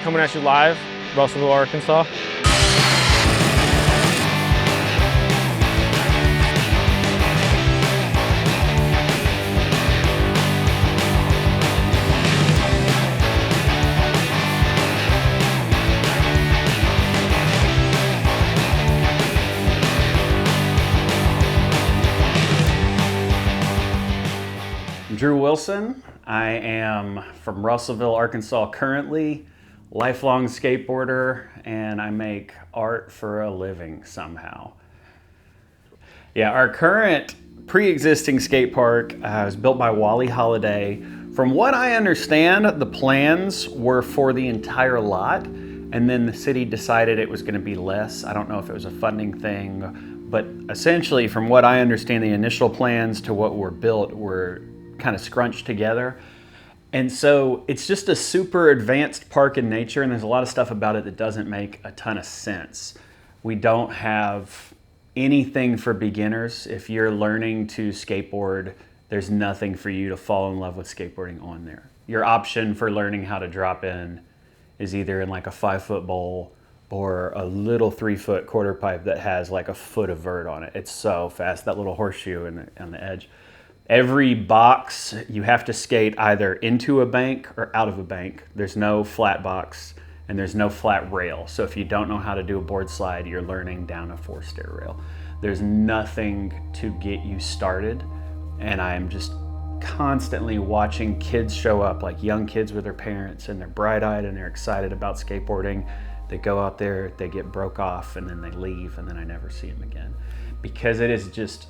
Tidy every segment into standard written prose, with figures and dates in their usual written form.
coming at you live, Russellville, Arkansas. Drew Wilson. I am from Russellville, Arkansas currently, lifelong skateboarder, and I make art for a living somehow. Yeah, our current pre-existing skate park was built by Wally Holiday. From what I understand, the plans were for the entire lot, and then the city decided it was going to be less. I don't know if it was a funding thing, but essentially from what I understand, the initial plans to what were built were kind of scrunched together. And so it's just a super advanced park in nature, and there's a lot of stuff about it that doesn't make a ton of sense. We don't have anything for beginners. If you're learning to skateboard, there's nothing for you to fall in love with skateboarding on there. Your option for learning how to drop in is either in like a 5-foot bowl or a little 3-foot quarter pipe that has like a foot of vert on it. It's so fast, that little horseshoe on the edge. Every box, you have to skate either into a bank or out of a bank. There's no flat box and there's no flat rail. So if you don't know how to do a board slide, you're learning down a 4-stair rail. There's nothing to get you started. And I'm just constantly watching kids show up, like young kids with their parents, and they're bright-eyed and they're excited about skateboarding. They go out there, they get broke off, and then they leave, and then I never see them again. Because it is just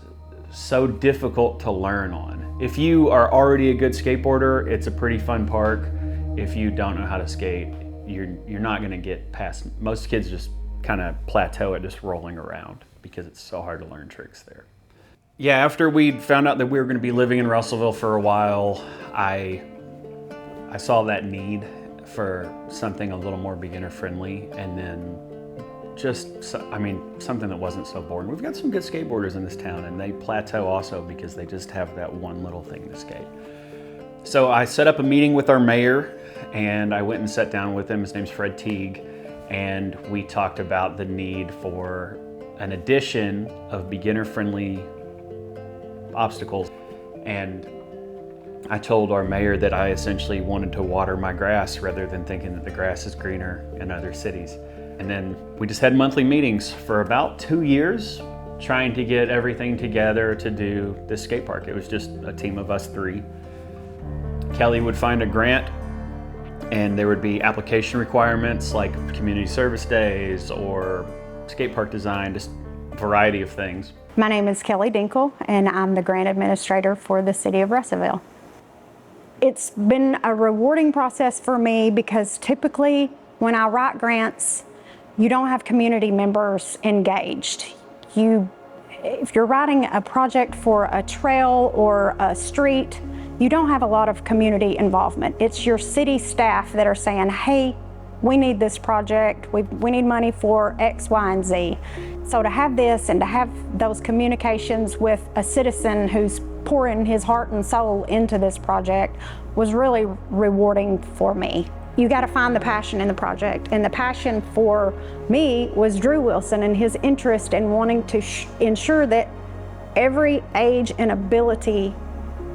so difficult to learn on. If you are already a good skateboarder, it's a pretty fun park. If you don't know how to skate, you're not gonna get past, most kids just kind of plateau at just rolling around because it's so hard to learn tricks there. Yeah, after we found out that we were gonna be living in Russellville for a while, I saw that need for something a little more beginner friendly, and then something that wasn't so boring. We've got some good skateboarders in this town, and they plateau also because they just have that one little thing to skate. So I set up a meeting with our mayor, and I went and sat down with him. His name's Fred Teague, and we talked about the need for an addition of beginner-friendly obstacles. And I told our mayor that I essentially wanted to water my grass rather than thinking that the grass is greener in other cities. And then we just had monthly meetings for about 2 years, trying to get everything together to do this skate park. It was just a team of us 3. Kelly would find a grant, and there would be application requirements like community service days or skate park design, just a variety of things. My name is Kellie Dinkel, and I'm the grant administrator for the city of Russellville. It's been a rewarding process for me because typically when I write grants, you don't have community members engaged. If you're writing a project for a trail or a street, you don't have a lot of community involvement. It's your city staff that are saying, hey, we need this project, we need money for X, Y, and Z. So to have this and to have those communications with a citizen who's pouring his heart and soul into this project was really rewarding for me. You got to find the passion in the project, and the passion for me was Drew Wilson and his interest in wanting to ensure that every age and ability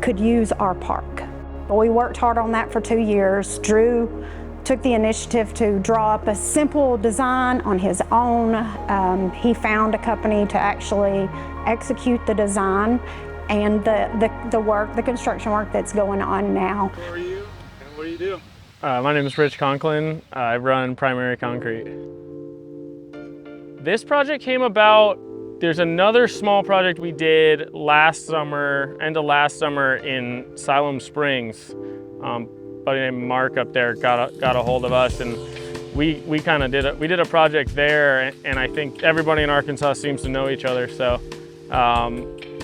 could use our park. We worked hard on that for 2 years. Drew took the initiative to draw up a simple design on his own. He found a company to actually execute the design and the construction work that's going on now. Who are you and what do you do? My name is Rich Conklin. I run Primary Concrete. This project came about, there's another small project we did end of last summer in Siloam Springs. Buddy named Mark up there got a hold of us, and we kind of did a project there, and I think everybody in Arkansas seems to know each other, so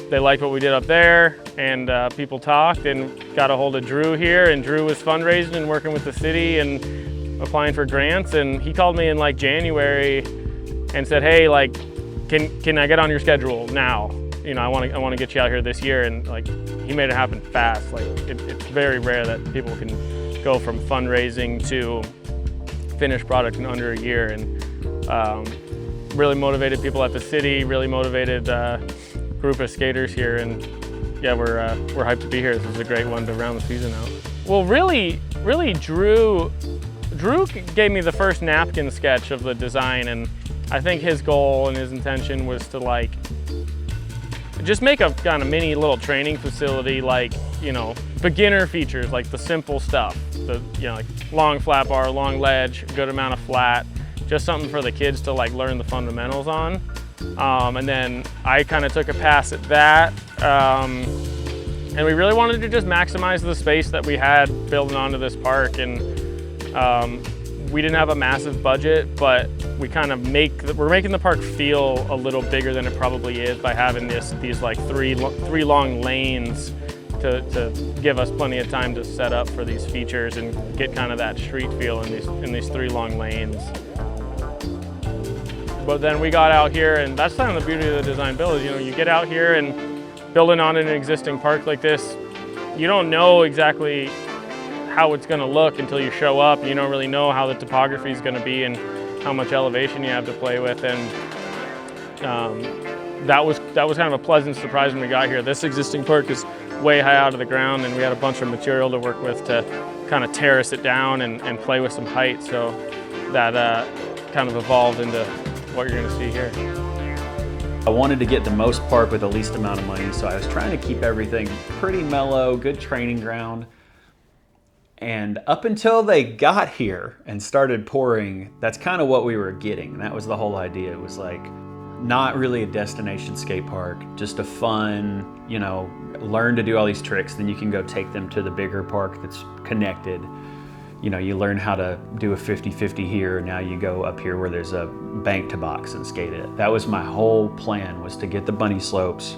they liked what we did up there, and people talked and got a hold of Drew here, and Drew was fundraising and working with the city and applying for grants, and he called me in like January and said, hey, like, can I get on your schedule now? You know, I want to get you out here this year, and like, he made it happen fast. Like, it's very rare that people can go from fundraising to finished product in under a year, and really motivated people at the city, really motivated group of skaters here, and yeah, we're hyped to be here. This is a great one to round the season out. Well, really Drew gave me the first napkin sketch of the design, and I think his goal and his intention was to like just make a kind of mini little training facility, like, you know, beginner features, like the simple stuff, the, you know, like long flat bar, long ledge, good amount of flat, just something for the kids to like learn the fundamentals on. And then I kind of took a pass at that. And we really wanted to just maximize the space that we had building onto this park. And we didn't have a massive budget, but we kind of we're making the park feel a little bigger than it probably is by having these like three long lanes to give us plenty of time to set up for these features and get kind of that street feel in these 3 long lanes. But then we got out here, and that's kind of the beauty of the design build is, you know, you get out here and building on an existing park like this, you don't know exactly how it's going to look until you show up. You don't really know how the topography is going to be and how much elevation you have to play with, and that was kind of a pleasant surprise when we got here. This existing park is way high out of the ground, and we had a bunch of material to work with to kind of terrace it down and play with some height, so that kind of evolved into what you're going to see here. I wanted to get the most park with the least amount of money, so I was trying to keep everything pretty mellow, good training ground. And up until they got here and started pouring, that's kind of what we were getting. And that was the whole idea. It was like not really a destination skate park, just a fun, you know, learn to do all these tricks, then you can go take them to the bigger park that's connected. You know, you learn how to do a 50-50 here, now you go up here where there's a bank to box and skate it. That was my whole plan, was to get the bunny slopes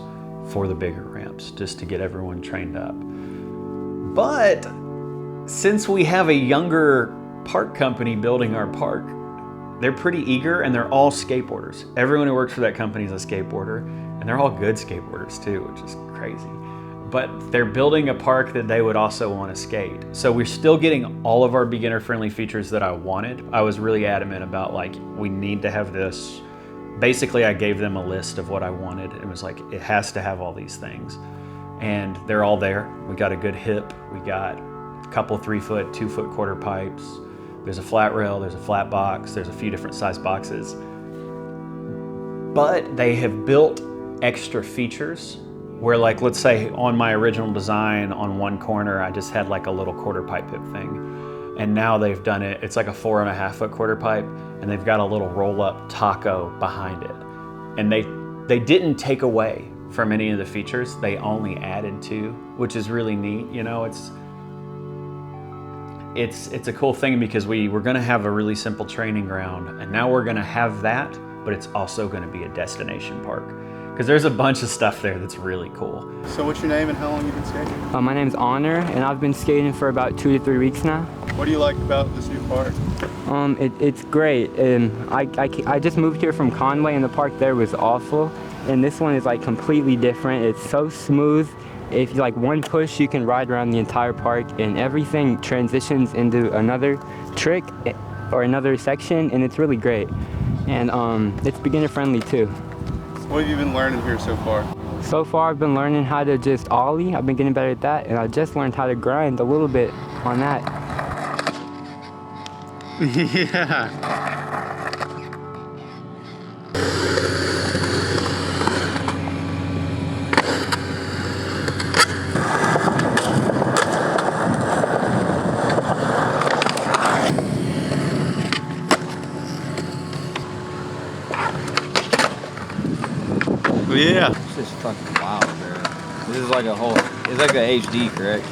for the bigger ramps, just to get everyone trained up. But since we have a younger park company building our park, they're pretty eager, and they're all skateboarders. Everyone who works for that company is a skateboarder, and they're all good skateboarders too, which is crazy. But they're building a park that they would also want to skate. So we're still getting all of our beginner-friendly features that I wanted. I was really adamant about, like, we need to have this. Basically, I gave them a list of what I wanted. It was like, it has to have all these things. And they're all there. We got a good hip. We got a couple 3-foot, 2-foot quarter pipes. There's a flat rail, there's a flat box, there's a few different size boxes. But they have built extra features where, like, let's say on my original design on one corner, I just had like a little quarter pipe hip thing. And now they've done it, it's like a 4.5-foot quarter pipe, and they've got a little roll up taco behind it. And they didn't take away from any of the features, they only added to, which is really neat. You know, it's a cool thing because we were gonna have a really simple training ground, and now we're gonna have that, but it's also gonna be a destination park. Because there's a bunch of stuff there that's really cool. So what's your name and how long you been skating? My name's Honor, and I've been skating for about 2 to 3 weeks now. What do you like about this new park? It's great. I just moved here from Conway, and the park there was awful. And this one is like completely different. It's so smooth. If you like one push, you can ride around the entire park, and everything transitions into another trick or another section, and it's really great. And it's beginner friendly too. What have you been learning here so far? So far, I've been learning how to just ollie. I've been getting better at that, and I just learned how to grind a little bit on that. Yeah. Yeah. This is fucking wild, bro. This is like a whole, it's like a HD, correct?